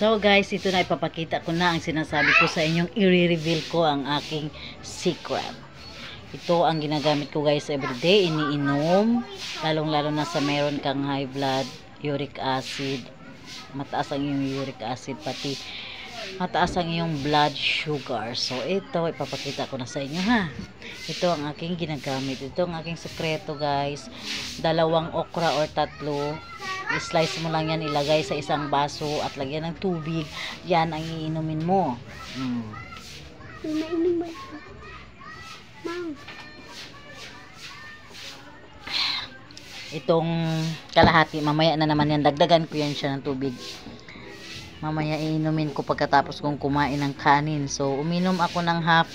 So guys, ito na ipapakita ko na ang sinasabi ko sa inyong i-reveal ko ang aking secret. Ito ang ginagamit ko guys everyday, iniinom, lalong-lalo na sa meron kang high blood, uric acid, mataas ang iyong uric acid, pati mataas ang iyong blood sugar. So ito ipapakita ko na sa inyo ha. Ito ang aking ginagamit. Ito ang aking sekreto guys. 2 okra or 3. I-slice mo lang yan, ilagay sa isang baso at lagyan ng tubig. Yan ang iinumin mo. Itong kalahati, mamaya na naman yan. Dagdagan ko yan siya ng tubig. Mamaya iinumin ko pagkatapos kong kumain ng kanin. So, uminom ako ng half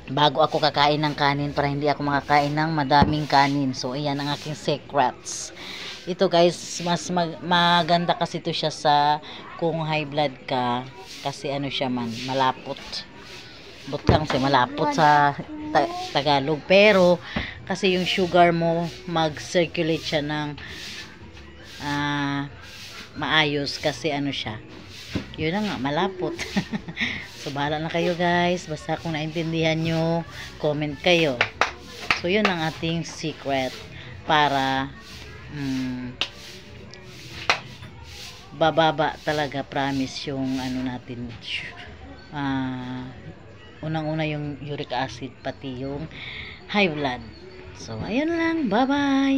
bago ako kakain ng kanin para hindi ako makakain ng madaming kanin. So, ayan ang aking secrets. Ito guys, mas maganda kasi ito siya sa kung high blood ka. Kasi ano siya man, malapot. Butang siya, malapot sa Tagalog. Pero, kasi yung sugar mo, mag-circulate siya ng maayos kasi ano siya. Yun na nga, malapot. So, bahala na kayo guys. Basta kung naintindihan nyo, comment kayo. So, yun ang ating secret para bababa talaga, promise, yung ano natin, unang-una yung uric acid, pati yung high blood. So, ayun lang. Bye-bye!